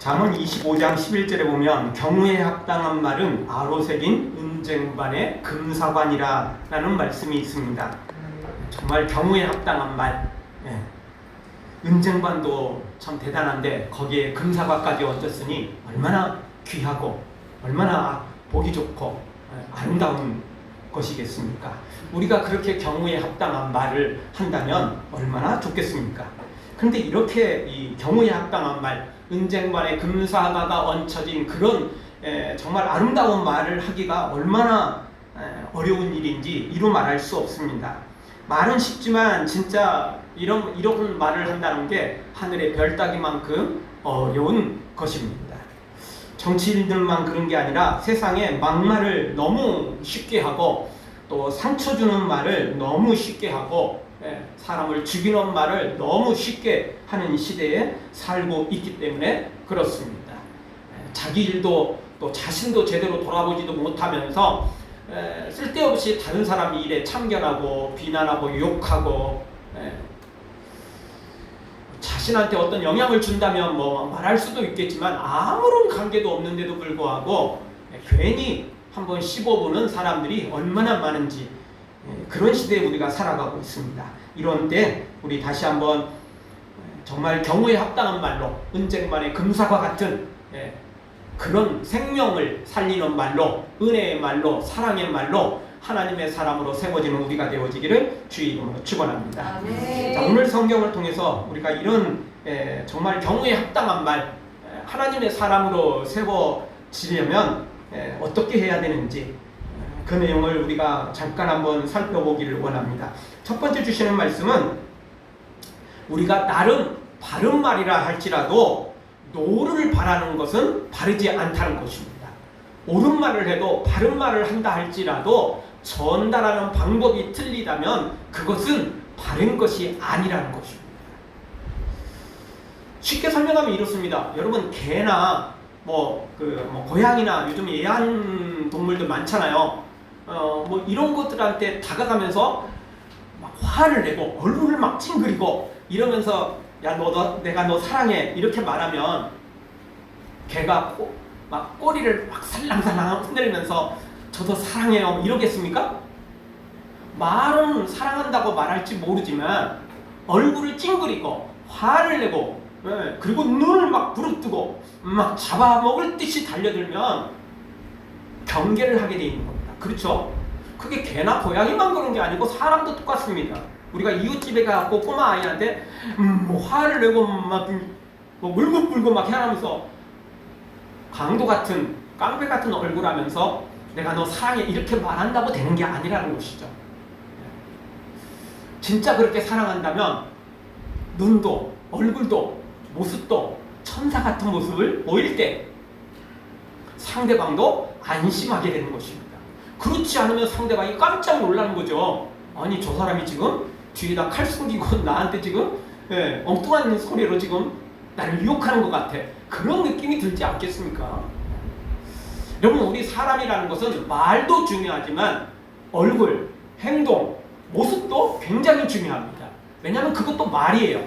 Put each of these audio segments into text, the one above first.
잠언 25장 11절에 보면 경우에 합당한 말은 아로 새긴 은쟁반의 금사관이라 라는 말씀이 있습니다. 정말 경우에 합당한 말, 은쟁반도 참 대단한데 거기에 금사과까지 얹었으니 얼마나 귀하고 얼마나 보기 좋고 아름다운 것이겠습니까? 우리가 그렇게 경우에 합당한 말을 한다면 얼마나 좋겠습니까? 그런데 이렇게 이 경우에 합당한 말, 은쟁반에 금사과가 얹혀진 그런 정말 아름다운 말을 하기가 얼마나 어려운 일인지 이루 말할 수 없습니다. 말은 쉽지만 진짜 이런 말을 한다는 게 하늘의 별 따기만큼 어려운 것입니다. 정치인들만 그런 게 아니라 세상에 막말을 너무 쉽게 하고 또 상처 주는 말을 너무 쉽게 하고 사람을 죽이는 말을 너무 쉽게 하는 시대에 살고 있기 때문에 그렇습니다. 자기 일도 또 자신도 제대로 돌아보지도 못하면서 쓸데없이 다른 사람 일에 참견하고 비난하고 욕하고 자신한테 어떤 영향을 준다면 뭐 말할 수도 있겠지만 아무런 관계도 없는데도 불구하고 괜히 한번 씹어보는 사람들이 얼마나 많은지 그런 시대에 우리가 살아가고 있습니다. 이런 때 우리 다시 한번 정말 경우에 합당한 말로 은쟁반의 금사과 같은 그런 생명을 살리는 말로 은혜의 말로 사랑의 말로 하나님의 사람으로 세워지는 우리가 되어지기를 주의 이름으로 축원합니다. 자, 오늘 성경을 통해서 우리가 이런 정말 경우에 합당한 말 하나님의 사람으로 세워지려면 어떻게 해야 되는지 그 내용을 우리가 잠깐 한번 살펴보기를 원합니다. 첫 번째 주시는 말씀은 우리가 나름 바른 말이라 할지라도 노를 바라는 것은 바르지 않다는 것입니다. 옳은 말을 해도 바른 말을 한다 할지라도 전달하는 방법이 틀리다면 그것은 바른 것이 아니라는 것입니다. 쉽게 설명하면 이렇습니다. 여러분 개나 고양이나 요즘 애완동물들 많잖아요. 뭐 이런 것들한테 다가가면서 막 화를 내고 얼굴을 막 찡그리고 이러면서 야 내가 너 사랑해 이렇게 말하면 개가 막 꼬리를 막 살랑살랑 흔들면서 저도 사랑해요 이러겠습니까? 말은 사랑한다고 말할지 모르지만 얼굴을 찡그리고 화를 내고 그리고 눈을 막 부릅뜨고 막 잡아먹을 듯이 달려들면 경계를 하게 돼 있는 겁니다. 그렇죠? 그게 개나 고양이만 그런 게 아니고 사람도 똑같습니다. 우리가 이웃집에 가고 꼬마 아이한테 뭐 화를 내고 막 뭐 울고불고 막 해하면서 강도 같은 깡패 같은 얼굴 하면서 내가 너 사랑해 이렇게 말한다고 되는 게 아니라는 것이죠. 진짜 그렇게 사랑한다면 눈도 얼굴도 모습도 천사 같은 모습을 보일 때 상대방도 안심하게 되는 것입니다. 그렇지 않으면 상대방이 깜짝 놀라는 거죠. 아니 저 사람이 지금 뒤에다 칼 숨기고 나한테 지금 엉뚱한 소리로 지금 나를 유혹하는 것 같아. 그런 느낌이 들지 않겠습니까? 여러분 우리 사람이라는 것은 말도 중요하지만 얼굴, 행동, 모습도 굉장히 중요합니다. 왜냐하면 그것도 말이에요.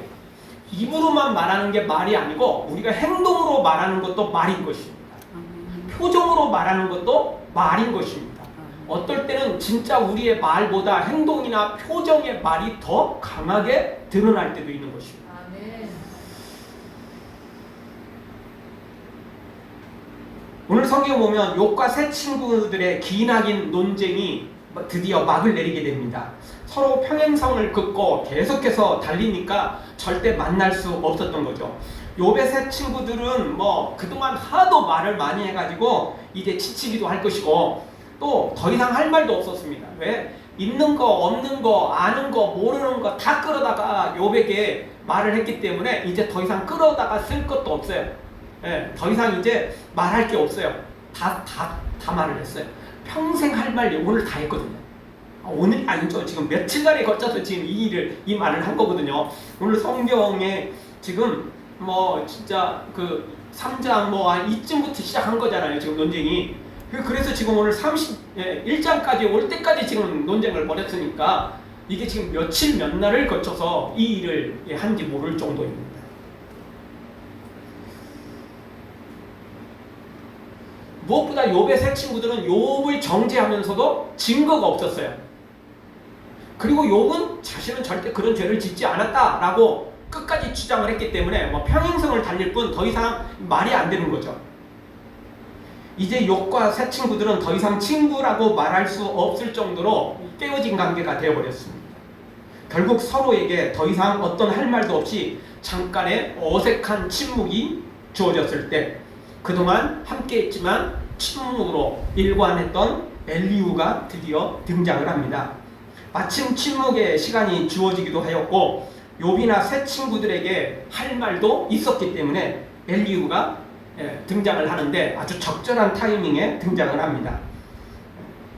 입으로만 말하는 게 말이 아니고 우리가 행동으로 말하는 것도 말인 것입니다. 표정으로 말하는 것도 말인 것입니다. 어떨 때는 진짜 우리의 말보다 행동이나 표정의 말이 더 강하게 드러날 때도 있는 것입니다. 오늘 성경 보면 욥과 세 친구들의 기나긴 논쟁이 드디어 막을 내리게 됩니다. 서로 평행성을 긋고 계속해서 달리니까 절대 만날 수 없었던 거죠. 욥의 세 친구들은 뭐 그동안 하도 말을 많이 해가지고 이제 지치기도 할 것이고 또 더 이상 할 말도 없었습니다. 왜? 있는 거 없는 거 아는 거 모르는 거 다 끌어다가 욥에게 말을 했기 때문에 이제 더 이상 끌어다가 쓸 것도 없어요. 더 이상 이제 말할 게 없어요. 다 말을 했어요. 평생 할 말 오늘 다 했거든요. 오늘 아니죠. 지금 며칠간에 걸쳐서 지금 이 말을 한 거거든요. 오늘 성경에 지금 뭐 진짜 그 3장 뭐 한 이쯤부터 시작한 거잖아요. 지금 논쟁이. 그래서 지금 오늘 31장까지 올 때까지 지금 논쟁을 벌였으니까 이게 지금 며칠 몇 날을 거쳐서 이 일을 한지 모를 정도입니다. 무엇보다 욥의 세 친구들은 욥을 정죄하면서도 증거가 없었어요. 그리고 욥은 자신은 절대 그런 죄를 짓지 않았다라고 끝까지 주장을 했기 때문에 뭐 평행선을 달릴 뿐 더 이상 말이 안 되는 거죠. 이제 욥과 세 친구들은 더 이상 친구라고 말할 수 없을 정도로 깨어진 관계가 되어버렸습니다. 결국 서로에게 더 이상 어떤 할 말도 없이 잠깐의 어색한 침묵이 주어졌을 때 그동안 함께했지만 침묵으로 일관했던 엘리후가 드디어 등장을 합니다. 마침 침묵의 시간이 주어지기도 하였고 욥이나 세 친구들에게 할 말도 있었기 때문에 엘리후가 등장을 하는데 아주 적절한 타이밍에 등장을 합니다.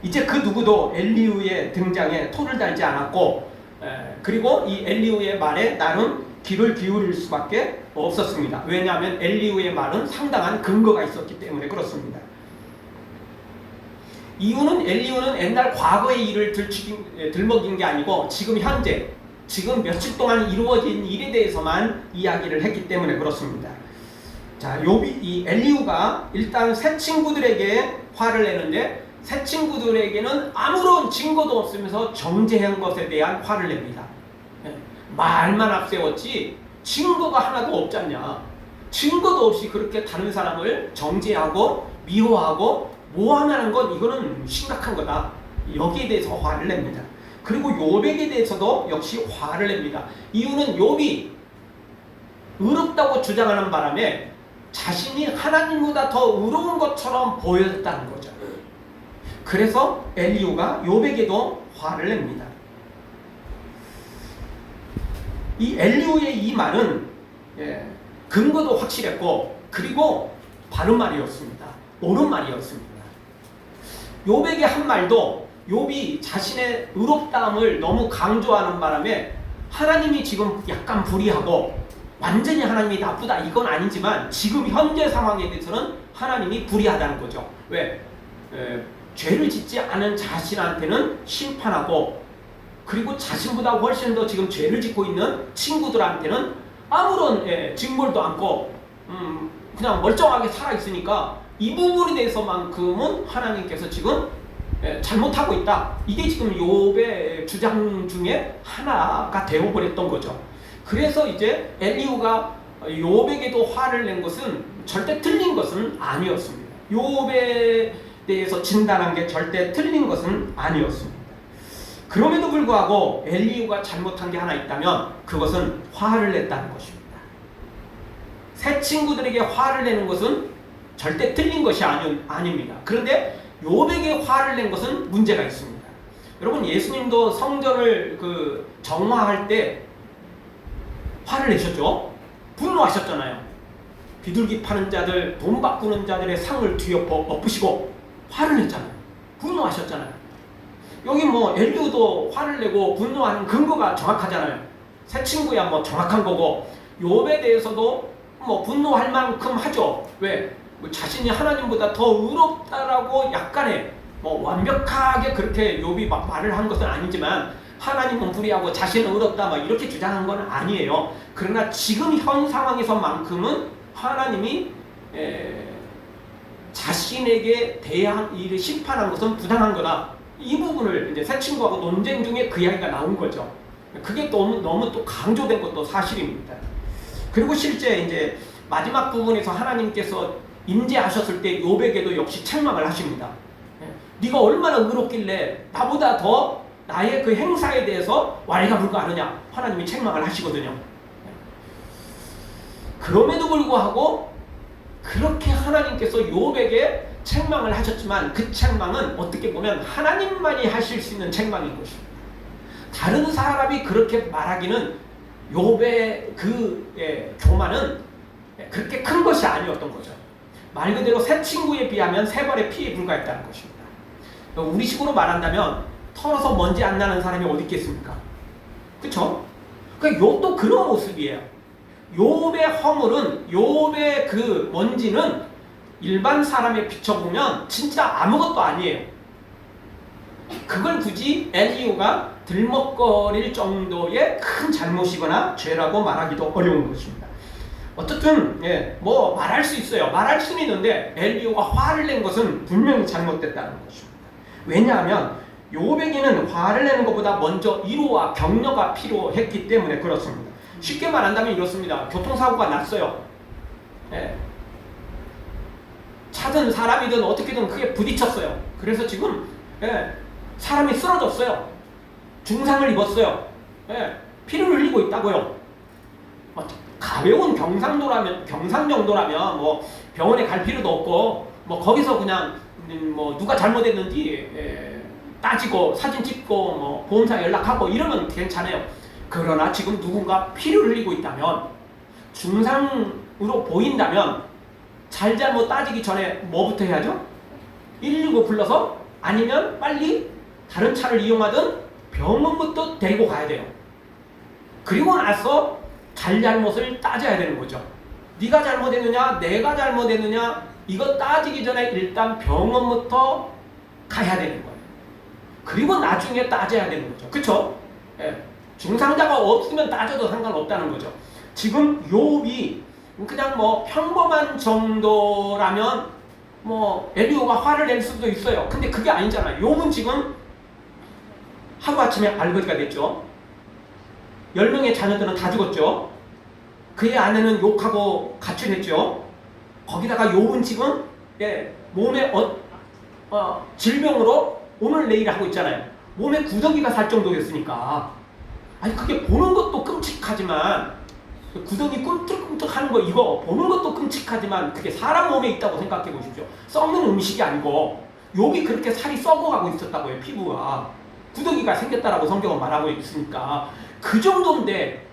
이제 그 누구도 엘리후의 등장에 토를 달지 않았고 그리고 이 엘리후의 말에 나름 귀를 기울일 수밖에 없었습니다. 왜냐하면 엘리후의 말은 상당한 근거가 있었기 때문에 그렇습니다. 이유는 엘리후는 옛날 과거의 일을 들먹인 게 아니고 지금 현재, 지금 며칠 동안 이루어진 일에 대해서만 이야기를 했기 때문에 그렇습니다. 자, 이 엘리후가 일단 새 친구들에게 화를 내는데 새 친구들에게는 아무런 증거도 없으면서 정죄한 것에 대한 화를 냅니다. 말만 앞세웠지 증거가 하나도 없잖냐. 증거도 없이 그렇게 다른 사람을 정죄하고 미워하고 모함하는 건 이거는 심각한 거다. 여기에 대해서 화를 냅니다. 그리고 욥에게 대해서도 역시 화를 냅니다. 이유는 욥이 의롭다고 주장하는 바람에 자신이 하나님보다 더 의로운 것처럼 보였다는 거죠. 그래서 엘리후가 욥에게도 화를 냅니다. 이 엘리후의 이 말은 근거도 확실했고 그리고 바른 말이었습니다. 옳은 말이었습니다. 욥에게 한 말도 욥이 자신의 의롭다함을 너무 강조하는 바람에 하나님이 지금 약간 불의하고 완전히 하나님이 나쁘다 이건 아니지만 지금 현재 상황에 대해서는 하나님이 불의하다는 거죠. 왜? 죄를 짓지 않은 자신한테는 심판하고 그리고 자신보다 훨씬 더 지금 죄를 짓고 있는 친구들한테는 아무런 징벌도 않고 그냥 멀쩡하게 살아있으니까 이 부분에 대해서만큼은 하나님께서 지금 잘못하고 있다. 이게 지금 욥의 주장 중에 하나가 되어버렸던 거죠. 그래서 이제 엘리후가 욥에게도 화를 낸 것은 절대 틀린 것은 아니었습니다. 욥에 대해서 진단한 게 절대 틀린 것은 아니었습니다. 그럼에도 불구하고 엘리후가 잘못한 게 하나 있다면 그것은 화를 냈다는 것입니다. 새 친구들에게 화를 내는 것은 절대 틀린 것이 아닙니다. 그런데 욥에게 화를 낸 것은 문제가 있습니다. 여러분 예수님도 성전을 정화할 때 화를 내셨죠? 분노하셨잖아요. 비둘기 파는 자들, 돈 바꾸는 자들의 상을 뒤엎어 엎으시고 화를 냈잖아요. 분노하셨잖아요. 여기 엘리후도 화를 내고 분노하는 근거가 정확하잖아요. 새 친구야 정확한 거고 욥에 대해서도 분노할 만큼 하죠. 왜? 자신이 하나님보다 더 의롭다라고 약간의 완벽하게 그렇게 욥이 말을 한 것은 아니지만 하나님은 불의하고 자신은 의롭다 이렇게 주장한 건 아니에요. 그러나 지금 현 상황에서만큼은 하나님이 자신에게 대한 일을 심판한 것은 부당한 거다. 이 부분을 이제 새 친구하고 논쟁 중에 그 이야기가 나온 거죠. 그게 너무 또 강조된 것도 사실입니다. 그리고 실제 이제 마지막 부분에서 하나님께서 임재하셨을 때 욥에게도 역시 책망을 하십니다. 네가 얼마나 의롭길래 나보다 더 나의 그 행사에 대해서 왈가불가하느냐 하나님이 책망을 하시거든요. 그럼에도 불구하고 그렇게 하나님께서 욥에게 책망을 하셨지만 그 책망은 어떻게 보면 하나님만이 하실 수 있는 책망인 것입니다. 다른 사람이 그렇게 말하기는 욥의 교만은 그렇게 큰 것이 아니었던 거죠. 말 그대로 새 친구에 비하면 세 발의 피에 불과했다는 것입니다. 우리식으로 말한다면 털어서 먼지 안 나는 사람이 어디 있겠습니까? 그쵸? 그러니까 욥도 그런 모습이에요. 욥의 허물은, 욥의 그 먼지는 일반 사람에 비춰보면 진짜 아무것도 아니에요. 그걸 굳이 엘리후가 들먹거릴 정도의 큰 잘못이거나 죄라고 말하기도 어려운 것입니다. 어쨌든 뭐 말할 수 있어요. 말할 수는 있는데 엘리후가 화를 낸 것은 분명히 잘못됐다는 것입니다. 왜냐하면 요백이는 화를 내는 것보다 먼저 위로와 격려가 필요했기 때문에 그렇습니다. 쉽게 말한다면 이렇습니다. 교통사고가 났어요. 차든 사람이든 어떻게든 크게 부딪혔어요. 그래서 지금 사람이 쓰러졌어요. 중상을 입었어요. 피를 흘리고 있다고요. 가벼운 경상 정도라면 뭐 병원에 갈 필요도 없고 뭐 거기서 그냥 뭐 누가 잘못했는지 따지고 사진 찍고 뭐 보험사 연락하고 이러면 괜찮아요. 그러나 지금 누군가 피를 흘리고 있다면 중상으로 보인다면 잘못 따지기 전에 뭐부터 해야죠? 119 불러서 아니면 빨리 다른 차를 이용하든 병원부터 데리고 가야 돼요. 그리고 나서 잘못을 따져야 되는 거죠. 네가 잘못했느냐 내가 잘못했느냐 이거 따지기 전에 일단 병원부터 가야 되는 거예요. 그리고 나중에 따져야 되는 거죠. 그쵸? 중상자가 없으면 따져도 상관없다는 거죠. 지금 욥이 그냥 뭐 평범한 정도라면 뭐 엘리후가 화를 낼 수도 있어요. 근데 그게 아니잖아요. 욥은 지금 하루아침에 알거지가 됐죠. 10명의 자녀들은 다 죽었죠. 그의 아내는 욕하고 가출했죠. 거기다가 욥은 지금 몸에 질병으로 오늘 내일 하고 있잖아요. 몸에 구더기가 살 정도였으니까 아니 그게 보는 것도 끔찍하지만 구덩이 꿈틀꿈틀 하는 거 이거 보는 것도 끔찍하지만 그게 사람 몸에 있다고 생각해 보십시오. 썩는 음식이 아니고 욥이 그렇게 살이 썩어가고 있었다고요. 피부가 구덩이가 생겼다라고 성경은 말하고 있으니까 그 정도인데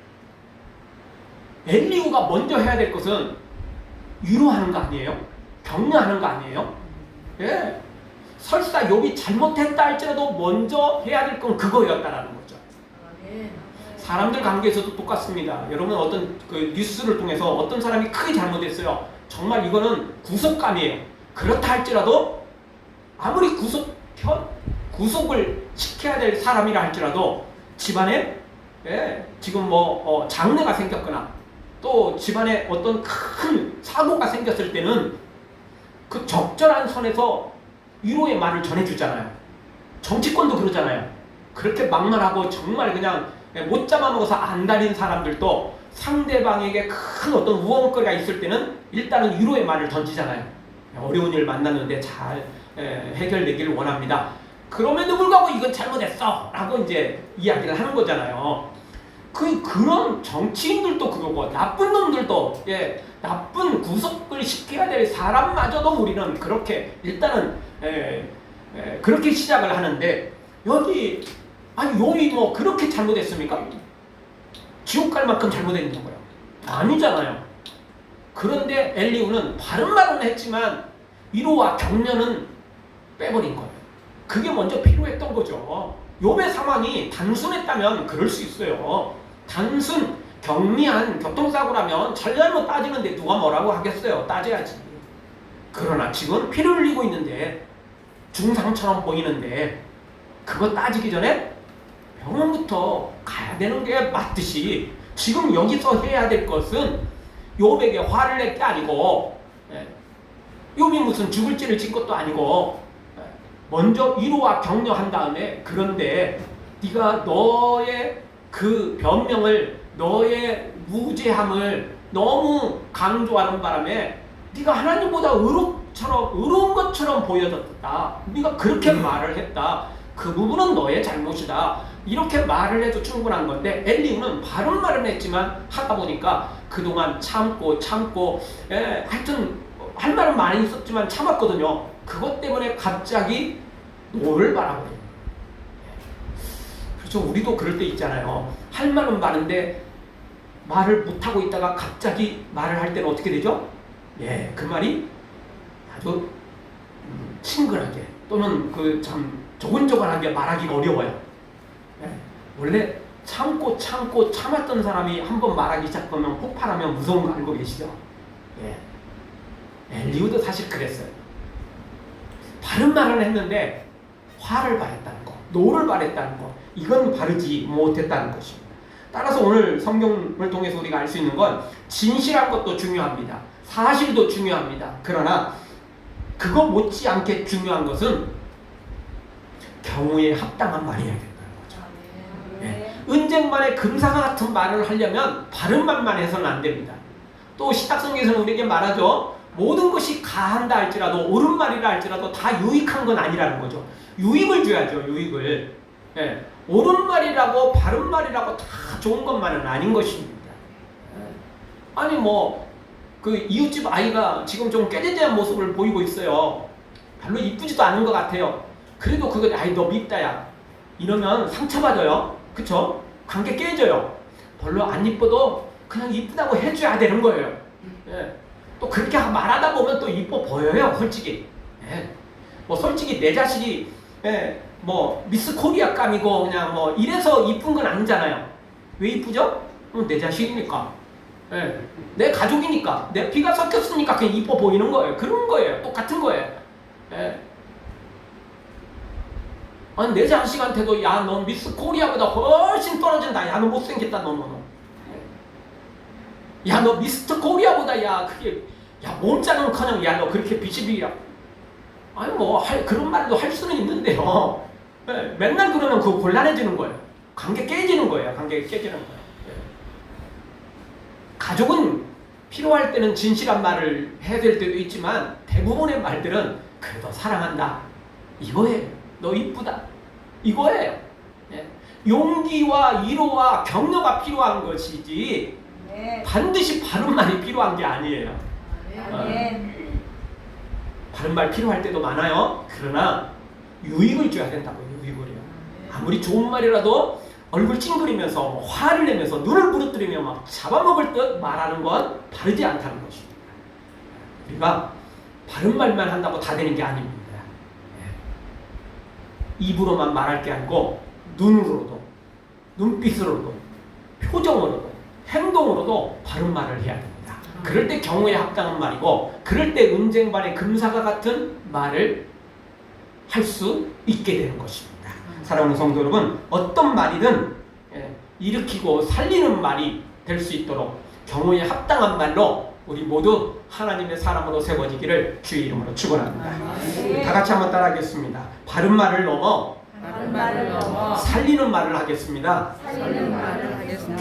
엘리후가 먼저 해야 될 것은 위로하는 거 아니에요? 격려하는 거 아니에요? 설사 욥이 잘못했다 할지라도 먼저 해야 될 건 그거였다라는 거죠. 사람들 관계에서도 똑같습니다. 여러분 어떤 그 뉴스를 통해서 어떤 사람이 크게 잘못했어요. 정말 이거는 구속감이에요. 그렇다 할지라도 아무리 구속을 시켜야 될 사람이라 할지라도 집안에 지금 뭐 장례가 생겼거나 또 집안에 어떤 큰 사고가 생겼을 때는 그 적절한 선에서 위로의 말을 전해주잖아요. 정치권도 그러잖아요. 그렇게 막말하고 정말 그냥 못 잡아먹어서 안달인 사람들도 상대방에게 큰 어떤 우엉거리가 있을 때는 일단은 위로의 말을 던지잖아요. 어려운 일 만났는데 잘 해결되길 원합니다. 그럼에도 불구하고 이건 잘못했어 라고 이제 이야기를 하는 거잖아요. 그런 정치인들도 그러고 나쁜 놈들도 나쁜 구속을 시켜야 될 사람마저도 우리는 그렇게 일단은 그렇게 시작을 하는데 여기 아니 욥이 뭐 그렇게 잘못했습니까? 지옥 갈 만큼 잘못했냐고요? 아니잖아요. 그런데 엘리후는 바른 말은 했지만 위로와 격려는 빼버린 거예요. 그게 먼저 필요했던 거죠. 욥의 상황이 단순했다면 그럴 수 있어요. 단순 경미한 교통사고라면 잘잘못 따지는데 누가 뭐라고 하겠어요. 따져야지. 그러나 지금 피를 흘리고 있는데 중상처럼 보이는데 그거 따지기 전에 병원부터 가야 되는 게 맞듯이 지금 여기서 해야 될 것은 욥에게 화를 낼 게 아니고 욥이 무슨 죽을 죄를 진 것도 아니고 먼저 위로와 격려한 다음에 그런데 네가 너의 그 변명을 너의 무죄함을 너무 강조하는 바람에 네가 하나님보다 의로운 것처럼 보여졌다. 네가 그렇게 말을 했다. 그 부분은 너의 잘못이다. 이렇게 말을 해도 충분한 건데 엘리후는 바른 말은 했지만 하다 보니까 그동안 참고 하여튼 할 말은 많이 있었지만 참았거든요. 그것 때문에 갑자기 노를 바라버려요. 그렇죠. 우리도 그럴 때 있잖아요. 할 말은 많은데 말을 못하고 있다가 갑자기 말을 할 때는 어떻게 되죠? 그 말이 아주 친근하게 또는 그 참 조곤조곤하게 말하기가 어려워요. 원래 참고 참았던 사람이 한번 말하기 시작하면 폭발하면 무서운 거 알고 계시죠? 엘리후도 사실 그랬어요. 바른 말을 했는데 화를 발했다는 거, 노를 발했다는 거, 이건 바르지 못했다는 것입니다. 따라서 오늘 성경을 통해서 우리가 알 수 있는 건 진실한 것도 중요합니다. 사실도 중요합니다. 그러나 그거 못지않게 중요한 것은 경우에 합당한 말이어야 된다는 거죠. 네. 은쟁반의 금사가 같은 말을 하려면 바른 말만 해서는 안 됩니다. 또 신약성경에서는 우리에게 말하죠. 모든 것이 가한다 할지라도 옳은 말이라 할지라도 다 유익한 건 아니라는 거죠. 유익을 줘야죠. 유익을. 네. 옳은 말이라고 바른 말이라고 다 좋은 것만은 아닌 것입니다. 아니 뭐 그 이웃집 아이가 지금 좀 깨재재한 모습을 보이고 있어요. 별로 이쁘지도 않은 것 같아요. 그래도 그거 아이 너 밉다 야 이러면 상처받아요. 그쵸? 관계 깨져요. 별로 안 이뻐도 그냥 이쁘다고 해줘야 되는 거예요. 예. 또 그렇게 말하다 보면 또 이뻐 보여요. 솔직히. 예. 뭐 솔직히 내 자식이 뭐 미스 코리아감이고 그냥 뭐 이래서 이쁜 건 아니잖아요. 왜 이쁘죠? 내 자식이니까. 예. 내 가족이니까. 내 피가 섞였으니까 그냥 이뻐 보이는 거예요. 그런 거예요. 똑같은 거예요. 예. 아니 내 자식한테도 야 너 미스 코리아보다 훨씬 떨어진다. 야 너 못생겼다. 너. 야 너 미스터 코리아보다 야 그게 야 몸짱은커녕 야 너 그렇게 비시비야. 아니 뭐 그런 말도 할 수는 있는데요. 네, 맨날 그러면 그거 곤란해지는 거예요. 관계 깨지는 거예요. 관계 깨지는 거예요. 네. 가족은 필요할 때는 진실한 말을 해야 될 때도 있지만 대부분의 말들은 그래도 사랑한다. 이거예요. 너 이쁘다. 이거예요. 네. 용기와 위로와 격려가 필요한 것이지 반드시 바른 말이 필요한 게 아니에요. 바른 말 필요할 때도 많아요. 그러나 유익을 줘야 된다고요. 유익을요. 아무리 좋은 말이라도 얼굴 찡그리면서 화를 내면서 눈을 부르뜨리며 막 잡아먹을 듯 말하는 건 바르지 않다는 것입니다. 우리가 바른 말만 한다고 다 되는 게 아닙니다. 입으로만 말할 게 아니고 눈으로도 눈빛으로도 표정으로도 행동으로도 바른 말을 해야 됩니다. 그럴 때 경우에 합당한 말이고 그럴 때 은쟁반의 금사가 같은 말을 할 수 있게 되는 것입니다. 사랑하는 성도 여러분, 어떤 말이든 일으키고 살리는 말이 될 수 있도록 경우에 합당한 말로 우리 모두 하나님의 사람으로 세워지기를 주의 이름으로 축원합니다. 다 같이 한번 따라하겠습니다. 바른 말을 넘어 살리는 말을 하겠습니다.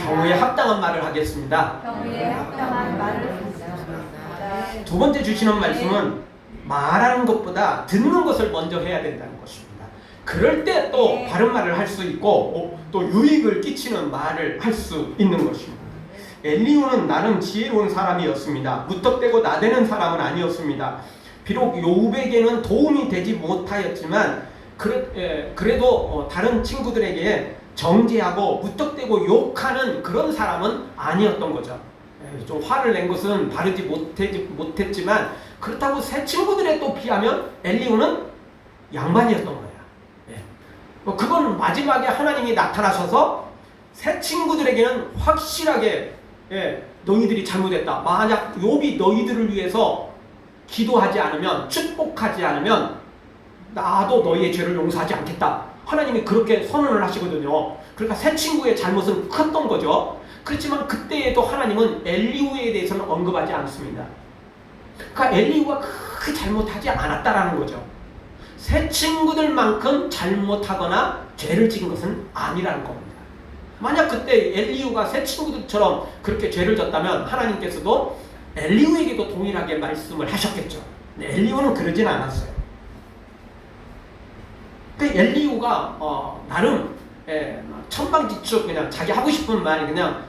경우에 합당한 말을 하겠습니다. 두 번째 주시는 말씀은 말하는 것보다 듣는 것을 먼저 해야 된다는 것입니다. 그럴 때 또 바른 말을 할 수 있고 또 유익을 끼치는 말을 할 수 있는 것입니다. 엘리후는 나름 지혜로운 사람이었습니다. 무턱대고 나대는 사람은 아니었습니다. 비록 요백에는 도움이 되지 못하였지만 그래도 다른 친구들에게 정죄하고 무턱대고 욕하는 그런 사람은 아니었던 거죠. 좀 화를 낸 것은 바르지 못했지만 그렇다고 새 친구들에 또 비하면 엘리후는 양반이었던 거예요. 그건 마지막에 하나님이 나타나셔서 새 친구들에게는 확실하게 너희들이 잘못했다. 만약 욥이 너희들을 위해서 기도하지 않으면 축복하지 않으면 나도 너희의 죄를 용서하지 않겠다. 하나님이 그렇게 선언을 하시거든요. 그러니까 새 친구의 잘못은 컸던 거죠. 그렇지만 그때에도 하나님은 엘리후에 대해서는 언급하지 않습니다. 그러니까 엘리후가 그렇게 잘못하지 않았다라는 거죠. 새 친구들만큼 잘못하거나 죄를 지은 것은 아니라는 겁니다. 만약 그때 엘리후가 새 친구들처럼 그렇게 죄를 졌다면 하나님께서도 엘리후에게도 동일하게 말씀을 하셨겠죠. 근데 엘리후는 그러진 않았어요. 그 엘리후가 나름 천방지축 그냥 자기 하고 싶은 말이 그냥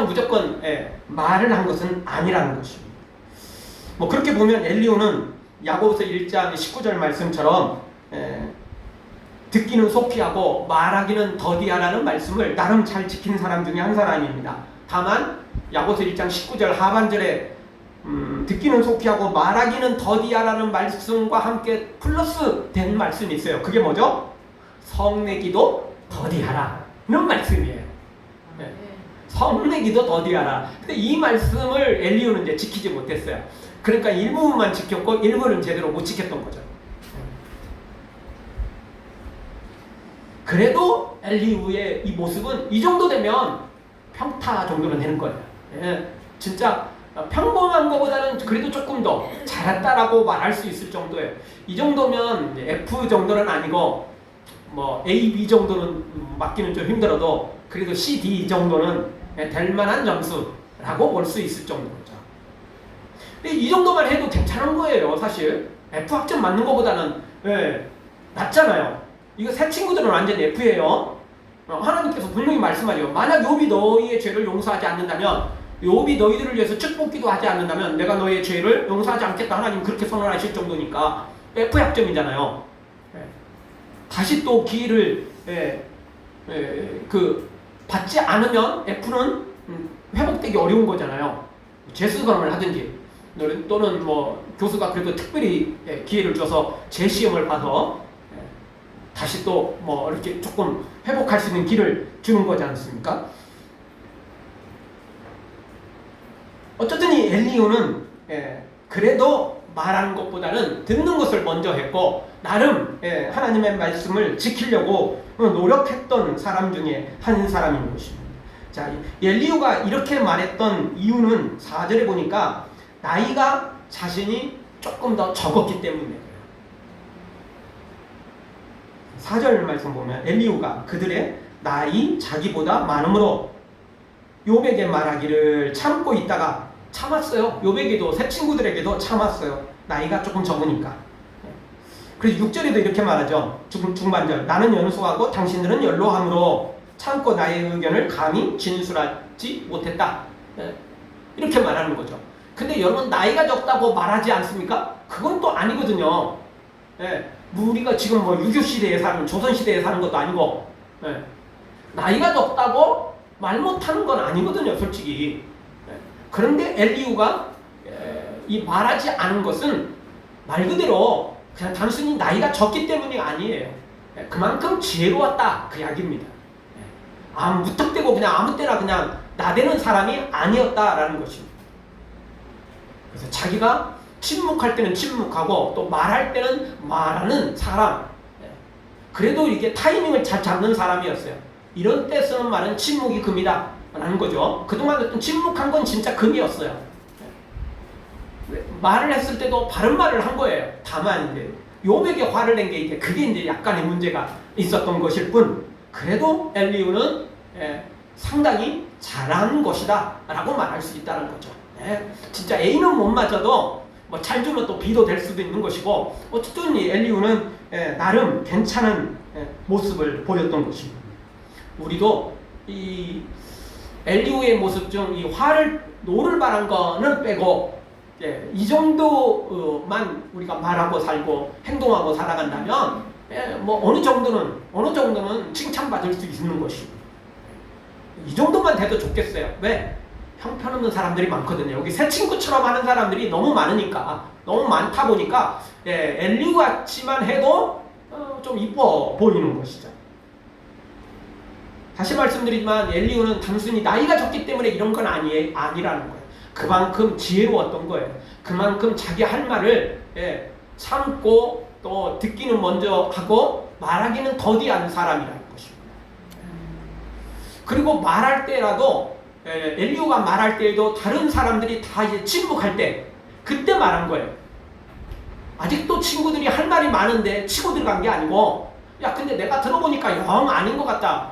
무조건 말을 한 것은 아니라는 것입니다. 뭐 그렇게 보면 엘리후는 야고보서 1장 19절 말씀처럼 듣기는 속히 하고 말하기는 더디하라는 말씀을 나름 잘 지키는 사람 중에 한 사람입니다. 다만 야고보서 1장 19절 하반절에 듣기는 속히 하고 말하기는 더디하라는 말씀과 함께 플러스 된 말씀이 있어요. 그게 뭐죠? 성내기도 더디하라는 말씀이에요. 성내기도 더디하라. 근데 이 말씀을 엘리후는 이제 지키지 못했어요. 그러니까 일부분만 지켰고 일부는 제대로 못 지켰던 거죠. 그래도 엘리후의 이 모습은 이 정도 되면 평타 정도는 되는 거예요. 예, 진짜 평범한 것보다는 그래도 조금 더 잘했다라고 말할 수 있을 정도예요. 이 정도면 F 정도는 아니고 뭐 A, B 정도는 맞기는 좀 힘들어도 그래도 C, D 정도는 될 만한 점수라고 볼 수 있을 정도죠. 근데 이 정도만 해도 괜찮은 거예요, 사실. F 학점 맞는 것보다는 낫잖아요. 이거 새 친구들은 완전 F예요. 하나님께서 분명히 말씀하죠. 만약 욥이 너희의 죄를 용서하지 않는다면, 욥이 너희들을 위해서 축복기도 하지 않는다면 내가 너희의 죄를 용서하지 않겠다. 하나님 그렇게 선언하실 정도니까 F 학점이잖아요. 다시 또 기회를 받지 않으면 F는 회복되기 어려운 거잖아요. 재수강을 하든지 또는 뭐 교수가 그래도 특별히 기회를 줘서 재시험을 봐서 다시 또 뭐 이렇게 조금 회복할 수 있는 길을 주는 거지 않습니까? 어쨌든 이 엘리후는 그래도 말하는 것보다는 듣는 것을 먼저 했고 나름 하나님의 말씀을 지키려고 노력했던 사람 중에 한 사람인 것입니다. 자, 엘리후가 이렇게 말했던 이유는 4절에 보니까 나이가 자신이 조금 더 적었기 때문이에요. 4절 말씀 보면 엘리후가 그들의 나이 자기보다 많으므로 욥에게 말하기를 참고 있다가 참았어요. 욥에게도 새 친구들에게도 참았어요. 나이가 조금 적으니까. 그래서 6절에도 이렇게 말하죠. 중반절 나는 연소하고 당신들은 연로함으로 참고 나의 의견을 감히 진술하지 못했다. 이렇게 말하는 거죠. 근데 여러분 나이가 적다고 말하지 않습니까? 그건 또 아니거든요. 우리가 지금 뭐 유교시대에 사는 조선시대에 사는 것도 아니고 나이가 적다고 말 못하는 건 아니거든요, 솔직히. 그런데 엘리후가 이 말하지 않은 것은 말 그대로 그냥 단순히 나이가 적기 때문이 아니에요. 그만큼 지혜로웠다 그 이야기입니다. 무턱대고 그냥 아무 때나 그냥 나대는 사람이 아니었다라는 것입니다. 그래서 자기가 침묵할 때는 침묵하고 또 말할 때는 말하는 사람. 그래도 이게 타이밍을 잘 잡는 사람이었어요. 이런 때 쓰는 말은 침묵이 금이다 라는 거죠. 그동안 어떤 침묵한 건 진짜 금이었어요. 말을 했을 때도 바른 말을 한 거예요. 다만 이제 욥에게 화를 낸 게 이제 그게 이제 약간의 문제가 있었던 것일 뿐 그래도 엘리후는 상당히 잘한 것이다 라고 말할 수 있다는 거죠. 진짜 A는 못 맞아도 뭐 잘 주면 또 B도 될 수도 있는 것이고 어쨌든 이 엘리후는 나름 괜찮은 모습을 보였던 것입니다. 우리도 이 엘리후의 모습 중 이 노를 바란 거는 빼고 이 정도만 우리가 말하고 살고 행동하고 살아간다면 뭐 어느 정도는 칭찬받을 수 있는 것입니다. 이 정도만 돼도 좋겠어요. 왜? 형편없는 사람들이 많거든요. 여기 새 친구처럼 하는 사람들이 너무 많으니까 너무 많다 보니까 엘리후 같이만 해도 좀 이뻐 보이는 것이죠. 다시 말씀드리지만 엘리후는 단순히 나이가 적기 때문에 이런 건 아니라는 거예요. 그만큼 지혜로웠던 거예요. 그만큼 자기 할 말을 참고 또 듣기는 먼저 하고 말하기는 더디한 사람이라는 것입니다. 그리고 말할 때라도 엘리후가 말할 때에도 다른 사람들이 다 이제 침묵할 때 그때 말한 거예요. 아직도 친구들이 할 말이 많은데 치고 들어간 게 아니고 야 근데 내가 들어보니까 영 아닌 것 같다.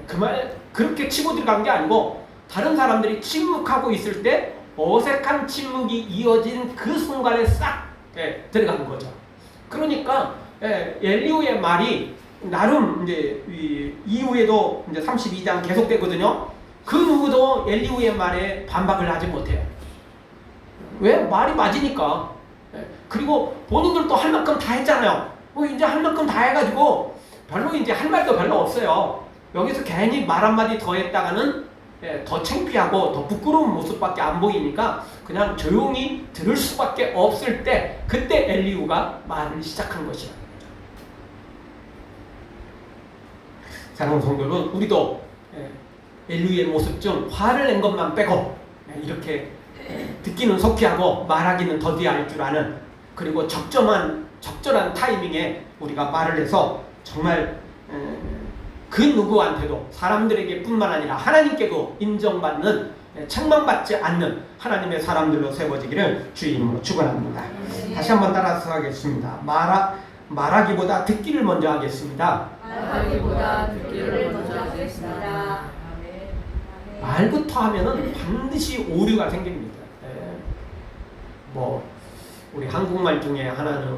그 말 그렇게 치고 들어간 게 아니고 다른 사람들이 침묵하고 있을 때 어색한 침묵이 이어진 그 순간에 싹 들어간 거죠. 그러니까 엘리후의 말이 나름 이제 이후에도 이제 32장 계속되거든요. 그 누구도 엘리후의 말에 반박을 하지 못해요. 왜? 말이 맞으니까. 그리고 본인들도 할 만큼 다 했잖아요. 이제 할 만큼 다 해가지고 별로 이제 할 말도 별로 없어요. 여기서 괜히 말 한마디 더 했다가는 더 창피하고 더 부끄러운 모습밖에 안 보이니까 그냥 조용히 들을 수밖에 없을 때 그때 엘리후가 말을 시작한 것이라. 사랑하는 성도 여러분, 우리도 엘리후의 모습 중 화를 낸 것만 빼고 이렇게 듣기는 속히 하고 말하기는 더디할 줄 아는 그리고 적절한 타이밍에 우리가 말을 해서 정말 그 누구한테도 사람들에게 뿐만 아니라 하나님께도 인정받는 책망받지 않는 하나님의 사람들로 세워지기를 주의 이름으로 축원합니다. 다시 한번 따라서 하겠습니다. 말하기보다 듣기를 먼저 하겠습니다. 말하기보다 듣기를 먼저 하겠습니다. 말부터 하면은 반드시 오류가 생깁니다. 뭐 우리 한국말 중에 하나는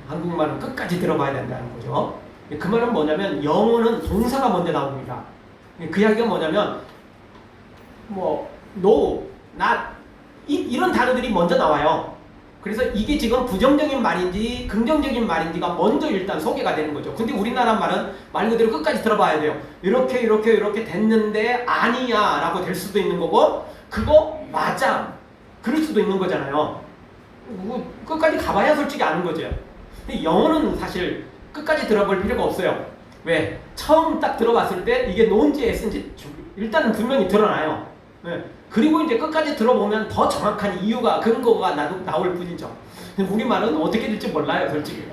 한국말은 끝까지 들어봐야 된다는 거죠. 그 말은 뭐냐면 영어는 동사가 먼저 나옵니다. 그 이야기가 뭐냐면 no, not 이런 단어들이 먼저 나와요. 그래서 이게 지금 부정적인 말인지 긍정적인 말인지가 먼저 일단 소개가 되는 거죠. 근데 우리나라 말은 말 그대로 끝까지 들어봐야 돼요. 이렇게 됐는데 아니야 라고 될 수도 있는 거고, 그거 맞아 그럴 수도 있는 거잖아요. 끝까지 가봐야 솔직히 아는 거죠. 근데 영어는 사실 끝까지 들어볼 필요가 없어요. 왜? 처음 딱 들어봤을 때 이게 노인지 S인지 일단은 분명히 드러나요. 네. 그리고 이제 끝까지 들어보면 더 정확한 이유가, 근거가 나올 뿐이죠. 우리말은 어떻게 될지 몰라요, 솔직히.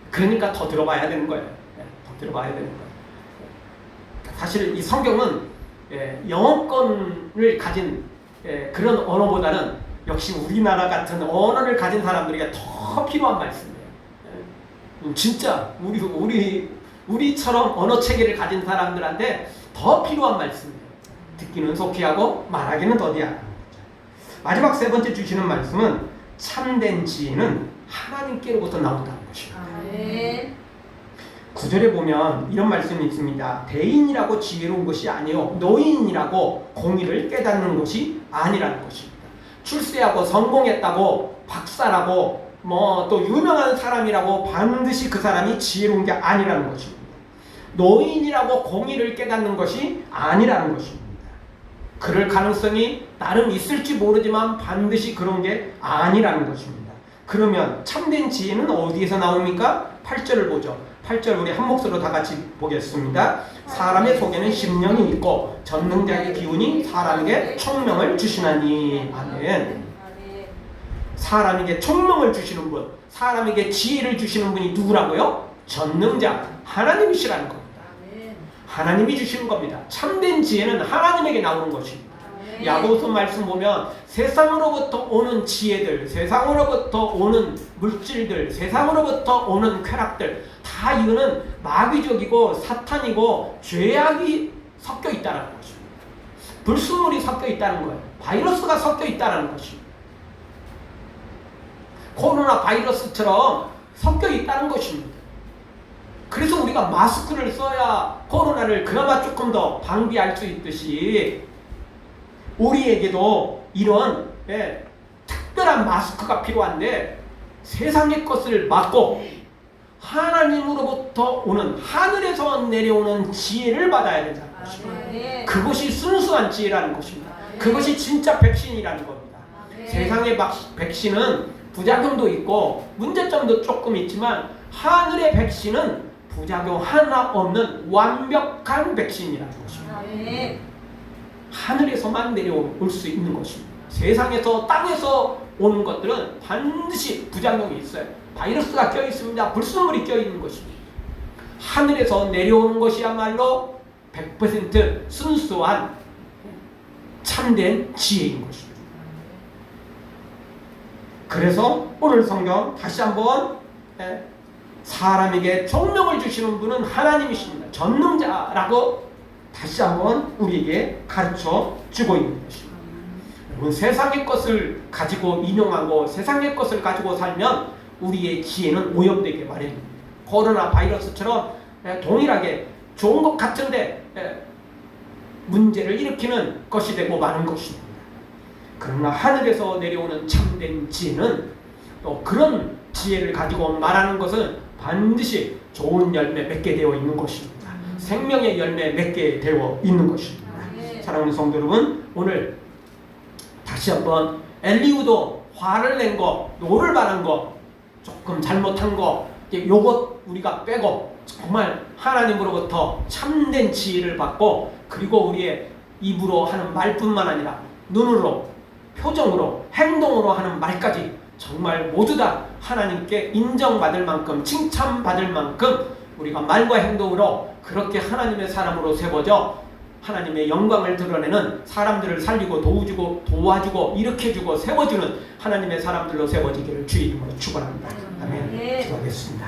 그러니까 더 들어봐야 되는 거예요. 네, 더 들어봐야 되는 거예요. 사실 이 성경은 영어권을 가진 그런 언어보다는 역시 우리나라 같은 언어를 가진 사람들에게 더 필요한 말씀이에요. 진짜 우리처럼 언어 체계를 가진 사람들한테 더 필요한 말씀이에요. 듣기는 속히 하고 말하기는 더디하다. 마지막 세 번째 주시는 말씀은 참된 지혜는 하나님께로부터 나온다는 것입니다. 아멘. 9절에 보면 이런 말씀이 있습니다. 대인이라고 지혜로운 것이 아니요 노인이라고 공의를 깨닫는 것이 아니라는 것입니다. 출세하고 성공했다고 박사라고 또 유명한 사람이라고 반드시 그 사람이 지혜로운 게 아니라는 것입니다. 노인이라고 공의를 깨닫는 것이 아니라는 것입니다. 그럴 가능성이 나름 있을지 모르지만 반드시 그런 게 아니라는 것입니다. 그러면 참된 지혜는 어디에서 나옵니까? 8절을 보죠. 8절 우리 한 목소리로 다 같이 보겠습니다. 사람의 속에는 심령이 있고 전능자의 기운이 사람에게 총명을 주시나니. 아멘. 사람에게 총명을 주시는 분, 사람에게 지혜를 주시는 분이 누구라고요? 전능자, 하나님이시라는 겁니다. 하나님이 주시는 겁니다. 참된 지혜는 하나님에게 나오는 것입니다. 야고보서 말씀 보면 세상으로부터 오는 지혜들, 세상으로부터 오는 물질들, 세상으로부터 오는 쾌락들, 다 이거는 마귀적이고 사탄이고 죄악이 섞여 있다는 것입니다. 불순물이 섞여 있다는 거예요. 바이러스가 섞여 있다는 것입니다. 코로나 바이러스처럼 섞여 있다는 것입니다. 그래서 우리가 마스크를 써야 코로나를 그나마 조금 더 방비할 수 있듯이 우리에게도 이런 특별한 마스크가 필요한데, 세상의 것을 막고 하나님으로부터 오는, 하늘에서 내려오는 지혜를 받아야 된다는 것입니다. 그것이 순수한 지혜라는 것입니다. 그것이 진짜 백신이라는 겁니다. 세상의 백신은 부작용도 있고 문제점도 조금 있지만 하늘의 백신은 부작용 하나 없는 완벽한 백신이라는 것입니다. 하늘에서만 내려올 수 있는 것입니다. 세상에서 땅에서 오는 것들은 반드시 부작용이 있어요. 바이러스가 껴있습니다. 불순물이 껴있는 것입니다. 하늘에서 내려오는 것이야말로 100% 순수한 참된 지혜인 것입니다. 그래서 오늘 성경 다시 한번 사람에게 총명을 주시는 분은 하나님이십니다. 전능자라고 다시 한번 우리에게 가르쳐 주고 있는 것입니다. 여러분, 세상의 것을 가지고 인용하고 세상의 것을 가지고 살면 우리의 지혜는 오염되게 마련입니다. 코로나 바이러스처럼 동일하게 좋은 것 같은데 문제를 일으키는 것이 되고 마는 것입니다. 그러나 하늘에서 내려오는 참된 지혜는 또 그런 지혜를 가지고 말하는 것은 반드시 좋은 열매 맺게 되어 있는 것입니다. 생명의 열매 맺게 되어 있는 것입니다. 사랑하는 성도 여러분, 오늘 다시 한번 엘리후도 화를 낸 거, 노를 바란 거, 조금 잘못한 거, 요것 우리가 빼고 정말 하나님으로부터 참된 지혜를 받고, 그리고 우리의 입으로 하는 말뿐만 아니라 눈으로, 표정으로, 행동으로 하는 말까지 정말 모두 다 하나님께 인정받을 만큼, 칭찬받을 만큼 우리가 말과 행동으로 그렇게 하나님의 사람으로 세워져 하나님의 영광을 드러내는 사람들을 살리고 도와주고 일으켜주고 세워주는 하나님의 사람들로 세워지기를 주의 이름으로 축원합니다. 아멘. 네. 기도하겠습니다.